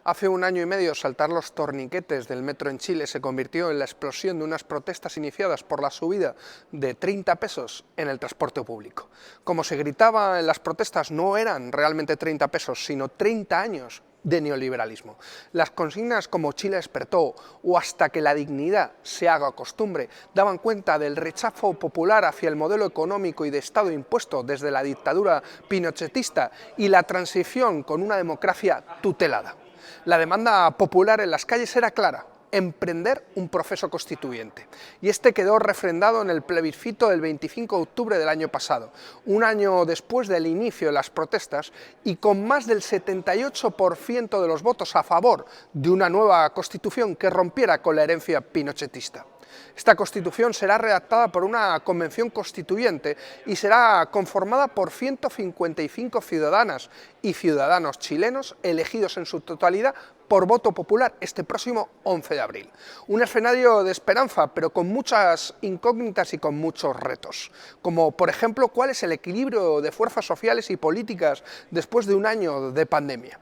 Hace un año y medio, saltar los torniquetes del metro en Chile se convirtió en la explosión de unas protestas iniciadas por la subida de 30 pesos en el transporte público. Como se gritaba en las protestas, no eran realmente 30 pesos, sino 30 años de neoliberalismo. Las consignas como Chile despertó o hasta que la dignidad se haga costumbre daban cuenta del rechazo popular hacia el modelo económico y de Estado impuesto desde la dictadura pinochetista y la transición con una democracia tutelada. La demanda popular en las calles era clara: emprender un proceso constituyente. Y este quedó refrendado en el plebiscito del 25 de octubre del año pasado, un año después del inicio de las protestas, y con más del 78% de los votos a favor de una nueva constitución que rompiera con la herencia pinochetista. Esta Constitución será redactada por una convención constituyente y será conformada por 155 ciudadanas y ciudadanos chilenos elegidos en su totalidad por voto popular este próximo 11 de abril. Un escenario de esperanza, pero con muchas incógnitas y con muchos retos, como por ejemplo cuál es el equilibrio de fuerzas sociales y políticas después de un año de pandemia.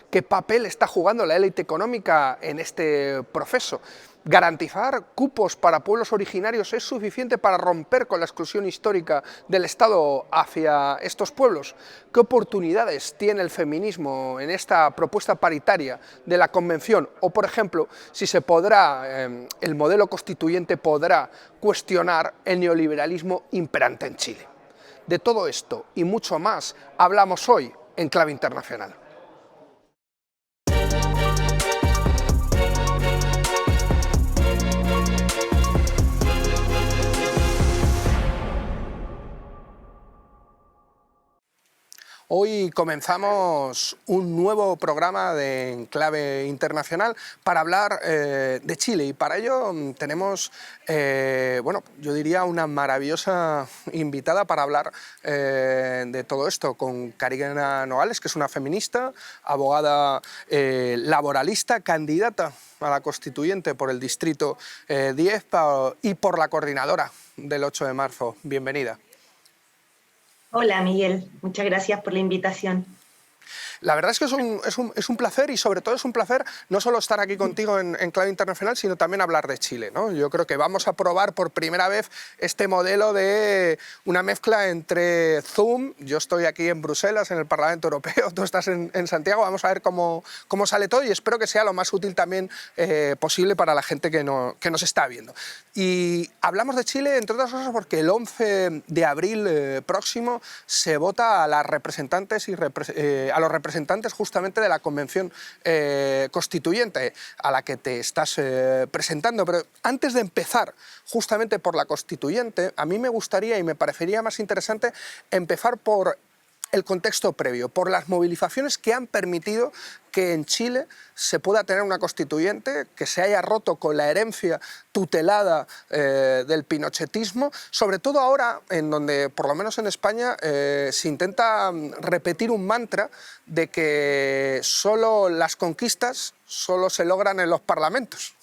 ¿Qué papel está jugando la élite económica en este proceso? ¿Garantizar cupos para pueblos originarios es suficiente para romper con la exclusión histórica del Estado hacia estos pueblos? ¿Qué oportunidades tiene el feminismo en esta propuesta paritaria de la Convención? O, por ejemplo, si el modelo constituyente podrá cuestionar el neoliberalismo imperante en Chile. De todo esto y mucho más hablamos hoy en Clave Internacional. Hoy comenzamos un nuevo programa de Enclave Internacional para hablar de Chile, y para ello tenemos, yo diría una maravillosa invitada para hablar de todo esto, con Karina Nogales, que es una feminista, abogada laboralista, candidata a la constituyente por el distrito 10 y por la coordinadora del 8 de marzo. Bienvenida. Hola Miguel, muchas gracias por la invitación. La verdad es que es un placer, y sobre todo es un placer no solo estar aquí contigo en Clave Internacional, sino también hablar de Chile, ¿no? Yo creo que vamos a probar por primera vez este modelo de una mezcla entre Zoom. Yo estoy aquí en Bruselas, en el Parlamento Europeo, tú estás en Santiago. Vamos a ver cómo sale todo, y espero que sea lo más útil también posible para la gente que nos está viendo. Y hablamos de Chile, entre otras cosas, porque el 11 de abril próximo se vota a las representantes y a los representantes justamente de la Convención Constituyente, a la que te estás presentando. Pero antes de empezar justamente por la Constituyente, a mí me gustaría y me parecería más interesante empezar por el contexto previo, por las movilizaciones que han permitido que en Chile se pueda tener una constituyente, que se haya roto con la herencia tutelada del pinochetismo, sobre todo ahora en donde, por lo menos en España, se intenta repetir un mantra de que solo las conquistas solo se logran en los parlamentos.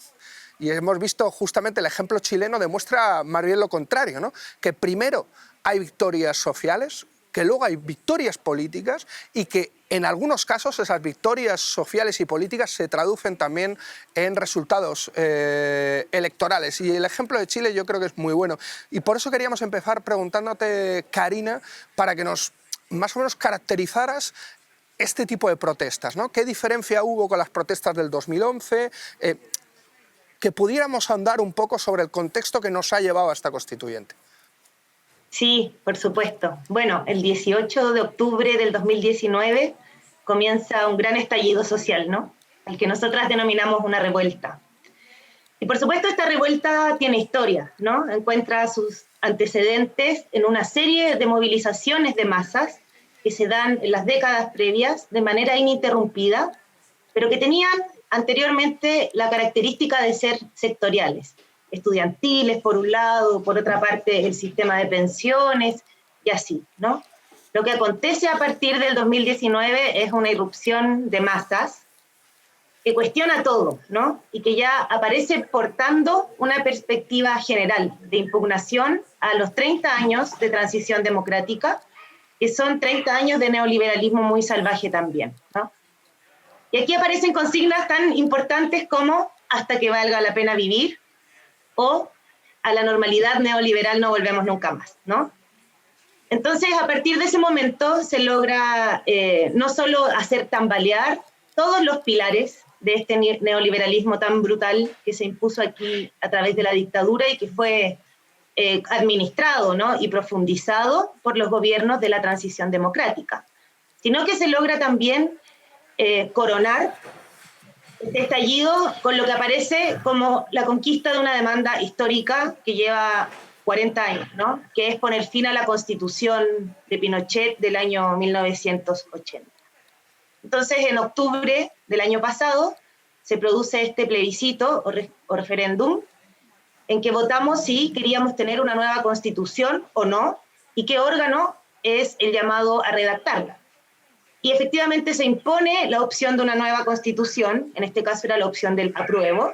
Y hemos visto justamente el ejemplo chileno demuestra más bien lo contrario, ¿no? Que primero hay victorias sociales, que luego hay victorias políticas, y que en algunos casos esas victorias sociales y políticas se traducen también en resultados electorales. Y el ejemplo de Chile yo creo que es muy bueno. Y por eso queríamos empezar preguntándote, Karina, para que nos más o menos caracterizaras este tipo de protestas, ¿no? ¿Qué diferencia hubo con las protestas del 2011? Que pudiéramos ahondar un poco sobre el contexto que nos ha llevado a esta constituyente. Sí, por supuesto. Bueno, el 18 de octubre del 2019 comienza un gran estallido social, ¿no? El que nosotras denominamos una revuelta. Y por supuesto esta revuelta tiene historia, ¿no? Encuentra sus antecedentes en una serie de movilizaciones de masas que se dan en las décadas previas de manera ininterrumpida, pero que tenían anteriormente la característica de ser sectoriales. Estudiantiles, por un lado, por otra parte el sistema de pensiones, y así, ¿no? Lo que acontece a partir del 2019 es una irrupción de masas que cuestiona todo, ¿no? Y que ya aparece portando una perspectiva general de impugnación a los 30 años de transición democrática, que son 30 años de neoliberalismo muy salvaje también, ¿no? Y aquí aparecen consignas tan importantes como hasta que valga la pena vivir o a la normalidad neoliberal no volvemos nunca más, ¿no? Entonces, a partir de ese momento se logra no solo hacer tambalear todos los pilares de este neoliberalismo tan brutal que se impuso aquí a través de la dictadura y que fue administrado, ¿no?, y profundizado por los gobiernos de la transición democrática, sino que se logra también coronar este estallido con lo que aparece como la conquista de una demanda histórica que lleva 40 años, ¿no?, que es poner fin a la Constitución de Pinochet del año 1980. Entonces, en octubre del año pasado, se produce este plebiscito o referéndum en que votamos si queríamos tener una nueva Constitución o no, y qué órgano es el llamado a redactarla. Y efectivamente se impone la opción de una nueva Constitución, en este caso era la opción del apruebo,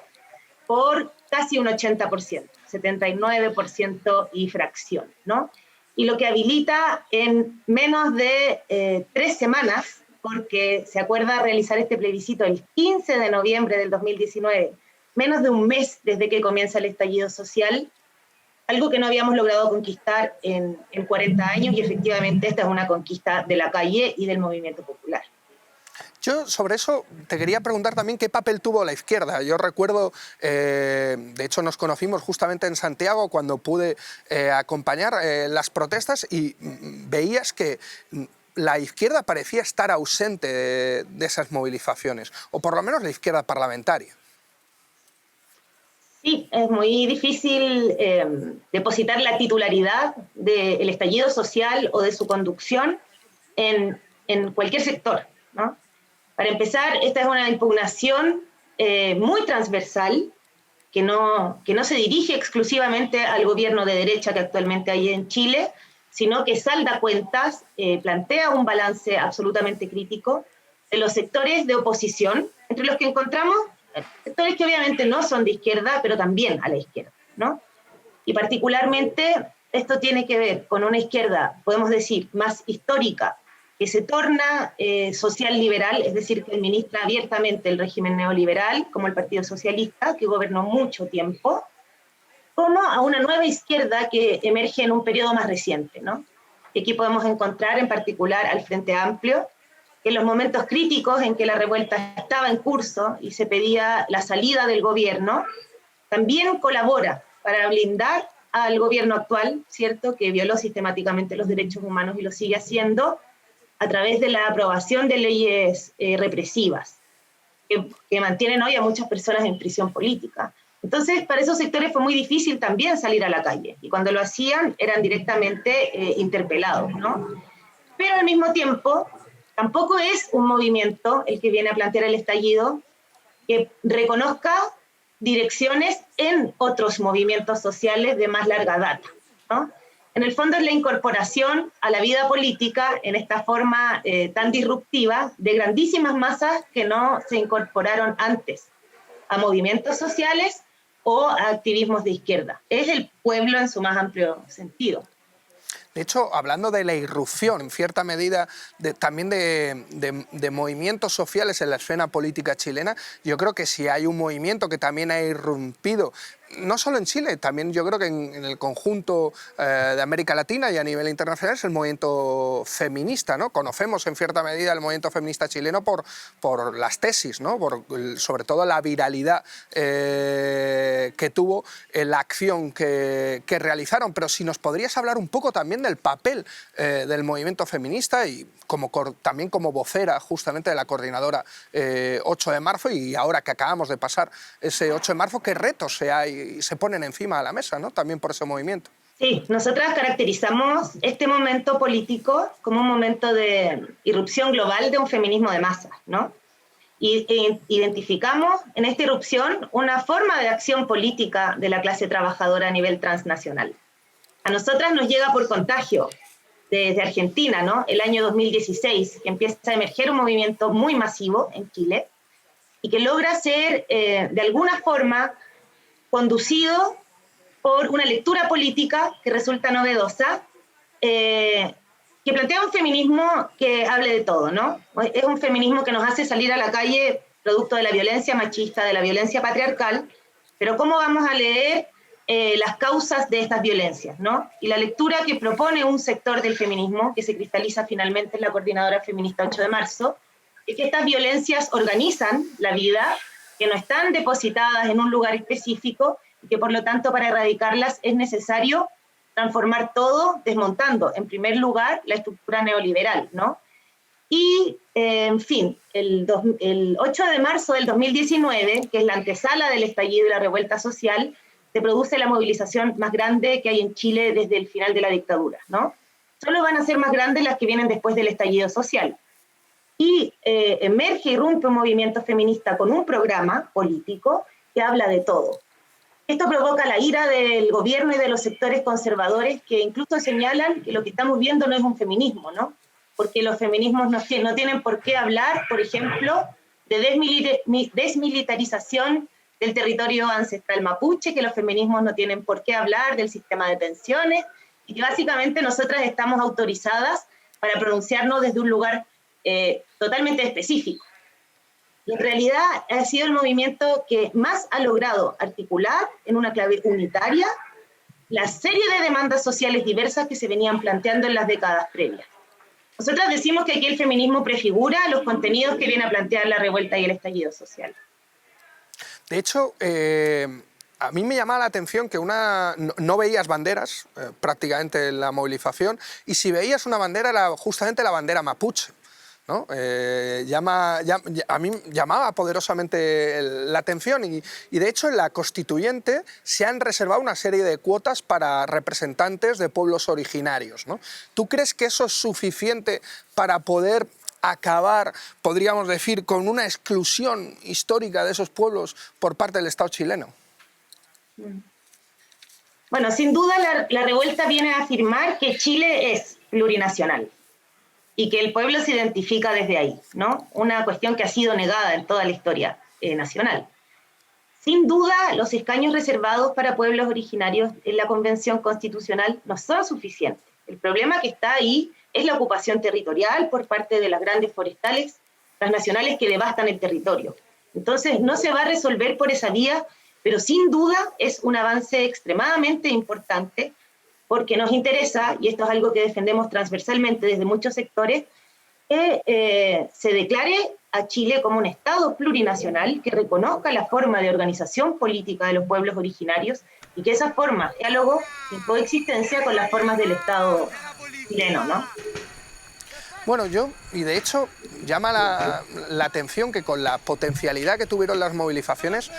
por casi un 80%, 79% y fracción, ¿no? Y lo que habilita en menos de 3 semanas, porque se acuerda realizar este plebiscito el 15 de noviembre del 2019, menos de un mes desde que comienza el estallido social, algo que no habíamos logrado conquistar en 40 años, y efectivamente esta es una conquista de la calle y del movimiento popular. Yo sobre eso te quería preguntar también qué papel tuvo la izquierda. Yo recuerdo, de hecho nos conocimos justamente en Santiago cuando pude acompañar las protestas y veías que la izquierda parecía estar ausente de esas movilizaciones, o por lo menos la izquierda parlamentaria. Sí, es muy difícil depositar la titularidad del estallido social o de su conducción en cualquier sector, ¿no? Para empezar, esta es una impugnación muy transversal que no se dirige exclusivamente al gobierno de derecha que actualmente hay en Chile, sino que salda cuentas, plantea un balance absolutamente crítico de los sectores de oposición, entre los que encontramos sectores que obviamente no son de izquierda, pero también a la izquierda, ¿no? Y particularmente esto tiene que ver con una izquierda, podemos decir, más histórica, que se torna social liberal, es decir, que administra abiertamente el régimen neoliberal, como el Partido Socialista, que gobernó mucho tiempo, como a una nueva izquierda que emerge en un periodo más reciente, ¿no? Y aquí podemos encontrar en particular al Frente Amplio, que en los momentos críticos en que la revuelta estaba en curso y se pedía la salida del gobierno, también colabora para blindar al gobierno actual, ¿cierto?, que violó sistemáticamente los derechos humanos y lo sigue haciendo a través de la aprobación de leyes represivas, que mantienen hoy a muchas personas en prisión política. Entonces, para esos sectores fue muy difícil también salir a la calle, y cuando lo hacían eran directamente interpelados, ¿no? Pero al mismo tiempo, tampoco es un movimiento el que viene a plantear el estallido que reconozca direcciones en otros movimientos sociales de más larga data, ¿no? En el fondo es la incorporación a la vida política en esta forma tan disruptiva de grandísimas masas que no se incorporaron antes a movimientos sociales o a activismos de izquierda. Es el pueblo en su más amplio sentido. De hecho, hablando de la irrupción, en cierta medida, también de movimientos sociales en la escena política chilena, yo creo que si hay un movimiento que también ha irrumpido, no solo en Chile, también yo creo que en el conjunto de América Latina y a nivel internacional, es el movimiento feminista, ¿no? Conocemos en cierta medida el movimiento feminista chileno por las tesis, ¿no? Sobre todo la viralidad que tuvo la acción que realizaron. Pero si nos podrías hablar un poco también del papel del movimiento feminista y también como vocera justamente de la coordinadora 8 de marzo, y ahora que acabamos de pasar ese 8 de marzo, ¿qué retos se ponen encima de la mesa, ¿no?, también por ese movimiento? Sí, nosotras caracterizamos este momento político como un momento de irrupción global de un feminismo de masas, ¿no? Y identificamos en esta irrupción una forma de acción política de la clase trabajadora a nivel transnacional. A nosotras nos llega por contagio desde Argentina, ¿no?, el año 2016, que empieza a emerger un movimiento muy masivo en Chile y que logra ser, de alguna forma, conducido por una lectura política que resulta novedosa, que plantea un feminismo que hable de todo, ¿no? Es un feminismo que nos hace salir a la calle producto de la violencia machista, de la violencia patriarcal, pero ¿cómo vamos a leer las causas de estas violencias, ¿no? Y la lectura que propone un sector del feminismo, que se cristaliza finalmente en la Coordinadora Feminista 8 de marzo, es que estas violencias organizan la vida, que no están depositadas en un lugar específico, y que por lo tanto para erradicarlas es necesario transformar todo, desmontando en primer lugar la estructura neoliberal, ¿no? Y, en fin, el 8 de marzo del 2019, que es la antesala del estallido y la revuelta social, se produce la movilización más grande que hay en Chile desde el final de la dictadura, ¿no? Solo van a ser más grandes las que vienen después del estallido social. Y emerge y rompe un movimiento feminista con un programa político que habla de todo. Esto provoca la ira del gobierno y de los sectores conservadores que incluso señalan que lo que estamos viendo no es un feminismo, ¿no? Porque los feminismos no tienen por qué hablar, por ejemplo, de desmilitarización del territorio ancestral mapuche, que los feminismos no tienen por qué hablar del sistema de pensiones, y que básicamente nosotras estamos autorizadas para pronunciarnos desde un lugar totalmente específico. Y en realidad ha sido el movimiento que más ha logrado articular en una clave unitaria la serie de demandas sociales diversas que se venían planteando en las décadas previas. Nosotras decimos que aquí el feminismo prefigura los contenidos que viene a plantear la revuelta y el estallido social. De hecho, a mí me llamaba la atención que no veías banderas prácticamente en la movilización, y si veías una bandera era justamente la bandera mapuche, ¿no? A mí llamaba poderosamente la atención y de hecho en la constituyente se han reservado una serie de cuotas para representantes de pueblos originarios, ¿no? ¿Tú crees que eso es suficiente para poder acabar, podríamos decir, con una exclusión histórica de esos pueblos por parte del Estado chileno? Bueno, sin duda la revuelta viene a afirmar que Chile es plurinacional y que el pueblo se identifica desde ahí, ¿no? Una cuestión que ha sido negada en toda la historia nacional. Sin duda, los escaños reservados para pueblos originarios en la Convención Constitucional no son suficientes. El problema que está ahí es la ocupación territorial por parte de las grandes forestales transnacionales que devastan el territorio. Entonces, no se va a resolver por esa vía, pero sin duda es un avance extremadamente importante porque nos interesa, y esto es algo que defendemos transversalmente desde muchos sectores, que se declare a Chile como un Estado plurinacional que reconozca la forma de organización política de los pueblos originarios y que esa forma de diálogo y coexistencia con las formas del Estado chileno, ¿no? Bueno, y de hecho llama la atención que con la potencialidad que tuvieron las movilizaciones,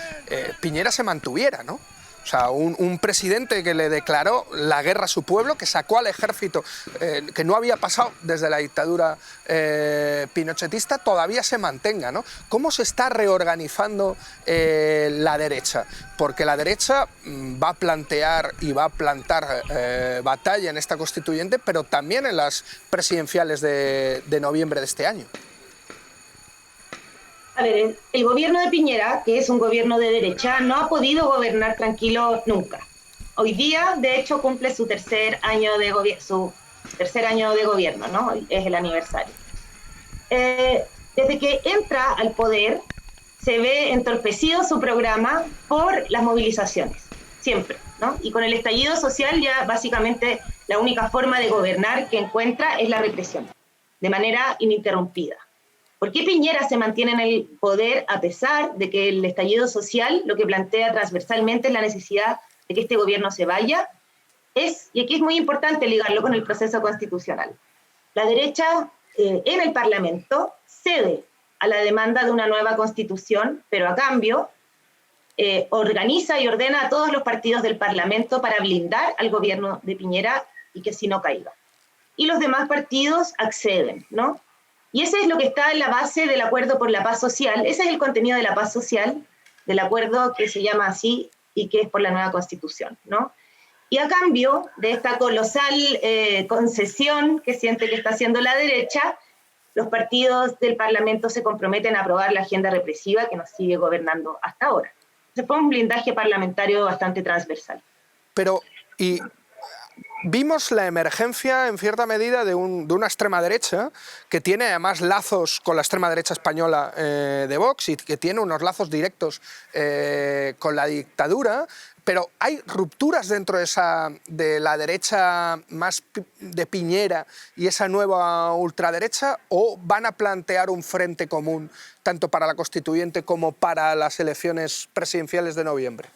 Piñera se mantuviera, ¿no? O sea, un presidente que le declaró la guerra a su pueblo, que sacó al ejército, que no había pasado desde la dictadura pinochetista, todavía se mantenga, ¿no? ¿Cómo se está reorganizando la derecha? Porque la derecha va a plantear y va a plantar batalla en esta constituyente, pero también en las presidenciales de noviembre de este año. A ver, el gobierno de Piñera, que es un gobierno de derecha, no ha podido gobernar tranquilo nunca. Hoy día, de hecho, cumple su tercer año de gobierno, ¿no? Es el aniversario. Desde que entra al poder, se ve entorpecido su programa por las movilizaciones, siempre, ¿no? Y con el estallido social ya básicamente la única forma de gobernar que encuentra es la represión, de manera ininterrumpida. ¿Por qué Piñera se mantiene en el poder a pesar de que el estallido social lo que plantea transversalmente es la necesidad de que este gobierno se vaya? Y aquí es muy importante ligarlo con el proceso constitucional. La derecha en el Parlamento cede a la demanda de una nueva constitución, pero a cambio organiza y ordena a todos los partidos del Parlamento para blindar al gobierno de Piñera y que así no caiga. Y los demás partidos acceden, ¿no? Y eso es lo que está en la base del Acuerdo por la Paz Social. Ese es el contenido de la paz social, del acuerdo que se llama así y que es por la nueva Constitución, ¿no? Y a cambio de esta colosal concesión que siente que está haciendo la derecha, los partidos del Parlamento se comprometen a aprobar la agenda represiva que nos sigue gobernando hasta ahora. Se fue un blindaje parlamentario bastante transversal. Pero, Vimos la emergencia, en cierta medida, de una extrema derecha que tiene además lazos con la extrema derecha española de Vox y que tiene unos lazos directos con la dictadura, pero hay rupturas dentro de la derecha más de Piñera y esa nueva ultraderecha, ¿o van a plantear un frente común tanto para la Constituyente como para las elecciones presidenciales de noviembre?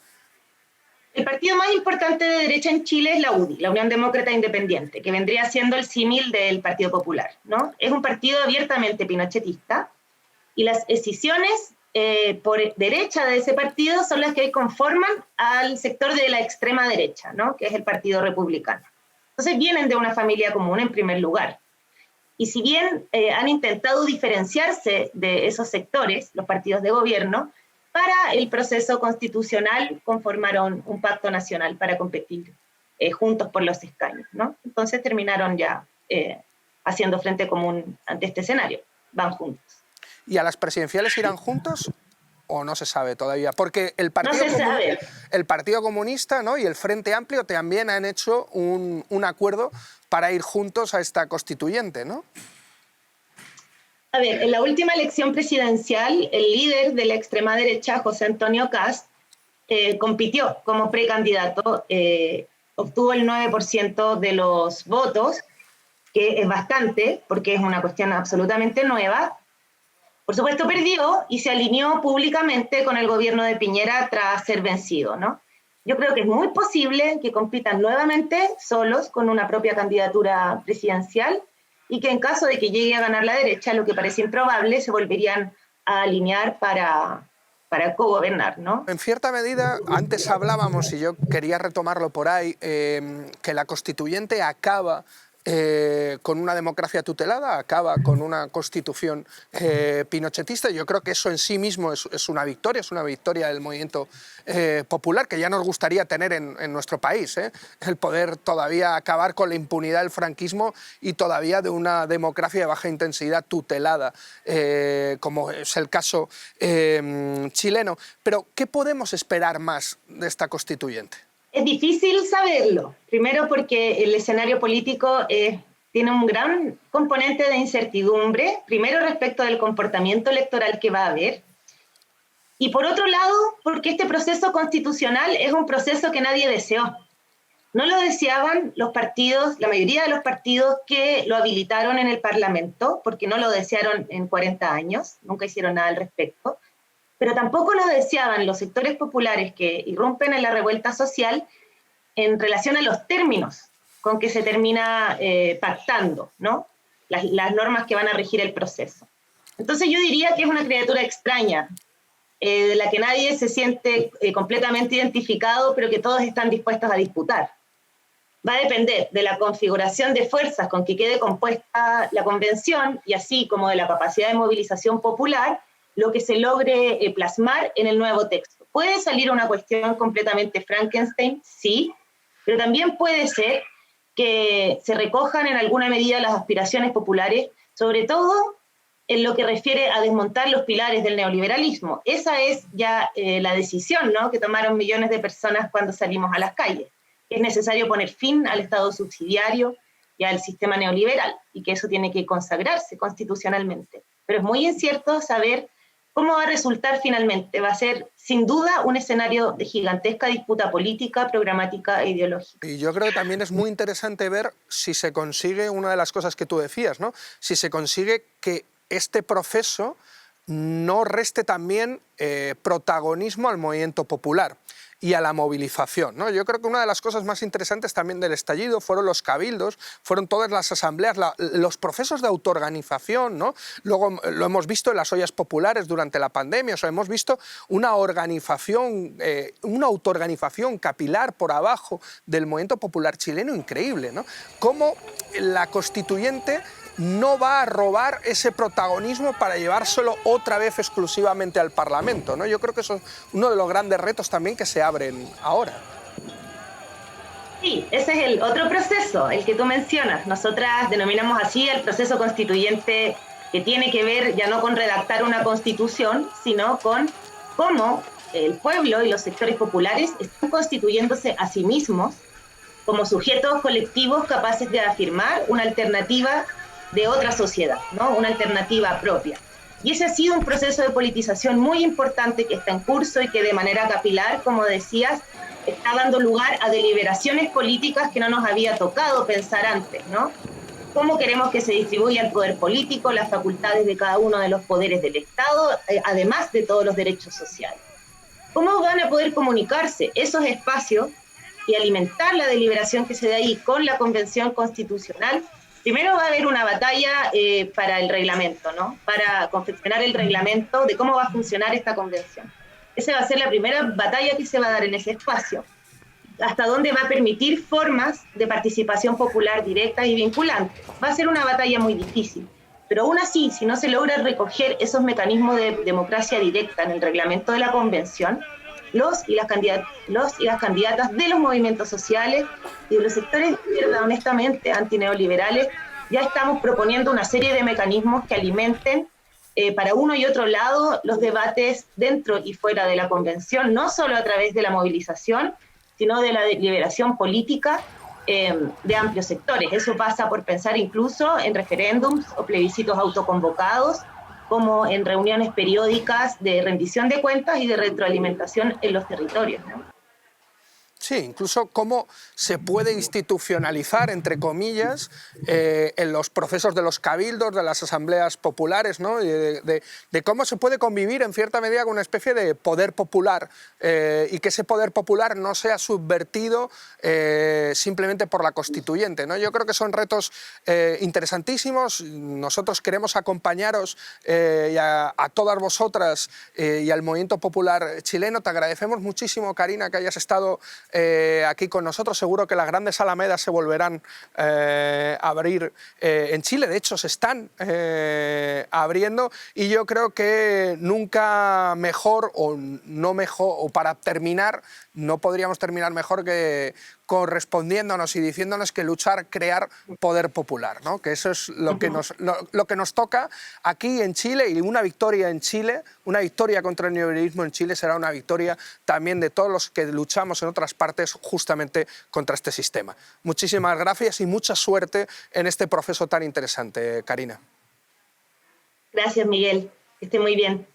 El partido más importante de derecha en Chile es la UDI, la Unión Demócrata Independiente, que vendría siendo el símil del Partido Popular, ¿no? Es un partido abiertamente pinochetista y las escisiones por derecha de ese partido son las que hoy conforman al sector de la extrema derecha, ¿no? Que es el Partido Republicano. Entonces vienen de una familia común en primer lugar. Y si bien han intentado diferenciarse de esos sectores, los partidos de gobierno, para el proceso constitucional conformaron un pacto nacional para competir juntos por los escaños, ¿no? Entonces terminaron ya haciendo frente común ante este escenario, van juntos. ¿Y a las presidenciales irán juntos o no se sabe todavía? Porque el Partido Comunista, ¿no?, y el Frente Amplio también han hecho un acuerdo para ir juntos a esta constituyente, ¿no? A ver, en la última elección presidencial, el líder de la extrema derecha, José Antonio Kast, compitió como precandidato, obtuvo el 9% de los votos, que es bastante, porque es una cuestión absolutamente nueva. Por supuesto perdió y se alineó públicamente con el gobierno de Piñera tras ser vencido, ¿no? Yo creo que es muy posible que compitan nuevamente solos con una propia candidatura presidencial, y que en caso de que llegue a ganar la derecha, lo que parece improbable, se volverían a alinear para cogobernar, ¿no? En cierta medida, antes hablábamos, y yo quería retomarlo por ahí, que la constituyente acaba con una democracia tutelada, acaba con una constitución pinochetista. Yo creo que eso en sí mismo es una victoria del movimiento popular, que ya nos gustaría tener en nuestro país, el poder todavía acabar con la impunidad del franquismo y todavía de una democracia de baja intensidad tutelada, como es el caso chileno. Pero, ¿qué podemos esperar más de esta constituyente? Es difícil saberlo, primero porque el escenario político tiene un gran componente de incertidumbre, primero respecto del comportamiento electoral que va a haber, y por otro lado porque este proceso constitucional es un proceso que nadie deseó. No lo deseaban los partidos, la mayoría de los partidos que lo habilitaron en el Parlamento, porque no lo desearon en 40 años, nunca hicieron nada al respecto. Pero tampoco lo deseaban los sectores populares que irrumpen en la revuelta social en relación a los términos con que se termina pactando, ¿no? Las normas que van a regir el proceso. Entonces yo diría que es una criatura extraña, de la que nadie se siente completamente identificado, pero que todos están dispuestos a disputar. Va a depender de la configuración de fuerzas con que quede compuesta la convención, y así como de la capacidad de movilización popular, lo que se logre plasmar en el nuevo texto. ¿Puede salir una cuestión completamente Frankenstein? Sí, pero también puede ser que se recojan en alguna medida las aspiraciones populares, sobre todo en lo que refiere a desmontar los pilares del neoliberalismo. Esa es ya la decisión, ¿no?, que tomaron millones de personas cuando salimos a las calles. Es necesario poner fin al Estado subsidiario y al sistema neoliberal, y que eso tiene que consagrarse constitucionalmente. Pero es muy incierto saber ¿cómo va a resultar finalmente? Va a ser, sin duda, un escenario de gigantesca disputa política, programática e ideológica. Y yo creo que también es muy interesante ver si se consigue una de las cosas que tú decías, ¿no? Si se consigue que este proceso no reste también protagonismo al movimiento popular y a la movilización, ¿no? Yo creo que una de las cosas más interesantes también del estallido fueron los cabildos, fueron todas las asambleas, los procesos de autoorganización, ¿no? Luego lo hemos visto en las ollas populares durante la pandemia, o sea, hemos visto una organización, una autoorganización capilar por abajo del movimiento popular chileno increíble, ¿no? Cómo la constituyente no va a robar ese protagonismo para llevárselo otra vez exclusivamente al Parlamento, ¿no? Yo creo que eso es uno de los grandes retos también que se abren ahora. Sí, ese es el otro proceso, el que tú mencionas. Nosotras denominamos así el proceso constituyente, que tiene que ver ya no con redactar una constitución, sino con cómo el pueblo y los sectores populares están constituyéndose a sí mismos como sujetos colectivos capaces de afirmar una alternativa de otra sociedad, ¿no? Una alternativa propia. Y ese ha sido un proceso de politización muy importante que está en curso y que de manera capilar, como decías, está dando lugar a deliberaciones políticas que no nos había tocado pensar antes, ¿no? Cómo queremos que se distribuya el poder político, las facultades de cada uno de los poderes del Estado, además de todos los derechos sociales. ¿Cómo van a poder comunicarse esos espacios y alimentar la deliberación que se da ahí con la Convención Constitucional? Primero va a haber una batalla para el reglamento, ¿no? Para confeccionar el reglamento de cómo va a funcionar esta convención. Esa va a ser la primera batalla que se va a dar en ese espacio. Hasta dónde va a permitir formas de participación popular directas y vinculantes. Va a ser una batalla muy difícil. Pero aún así, si no se logra recoger esos mecanismos de democracia directa en el reglamento de la convención, los y las candidatas de los movimientos sociales y de los sectores de izquierda, honestamente, antineoliberales, ya estamos proponiendo una serie de mecanismos que alimenten para uno y otro lado los debates dentro y fuera de la convención, no solo a través de la movilización, sino de la deliberación política de amplios sectores. Eso pasa por pensar incluso en referéndums o plebiscitos autoconvocados, como en reuniones periódicas de rendición de cuentas y de retroalimentación en los territorios, ¿no? Sí, incluso cómo se puede institucionalizar, entre comillas, en los procesos de los cabildos, de las asambleas populares, ¿no? de cómo se puede convivir en cierta medida con una especie de poder popular y que ese poder popular no sea subvertido simplemente por la constituyente, ¿no? Yo creo que son retos interesantísimos. Nosotros queremos acompañaros y a todas vosotras y al movimiento popular chileno. Te agradecemos muchísimo, Karina, que hayas estado aquí con nosotros. Seguro que las grandes alamedas se volverán a abrir en Chile. De hecho, se están abriendo, y yo creo que nunca mejor o no mejor, o para terminar, no podríamos terminar mejor que correspondiéndonos y diciéndonos que luchar, crear poder popular, ¿no? Que eso es lo que nos toca aquí en Chile, y una victoria en Chile, una victoria contra el neoliberalismo en Chile será una victoria también de todos los que luchamos en otras partes justamente contra este sistema. Muchísimas gracias y mucha suerte en este proceso tan interesante, Karina. Gracias, Miguel. Que esté muy bien.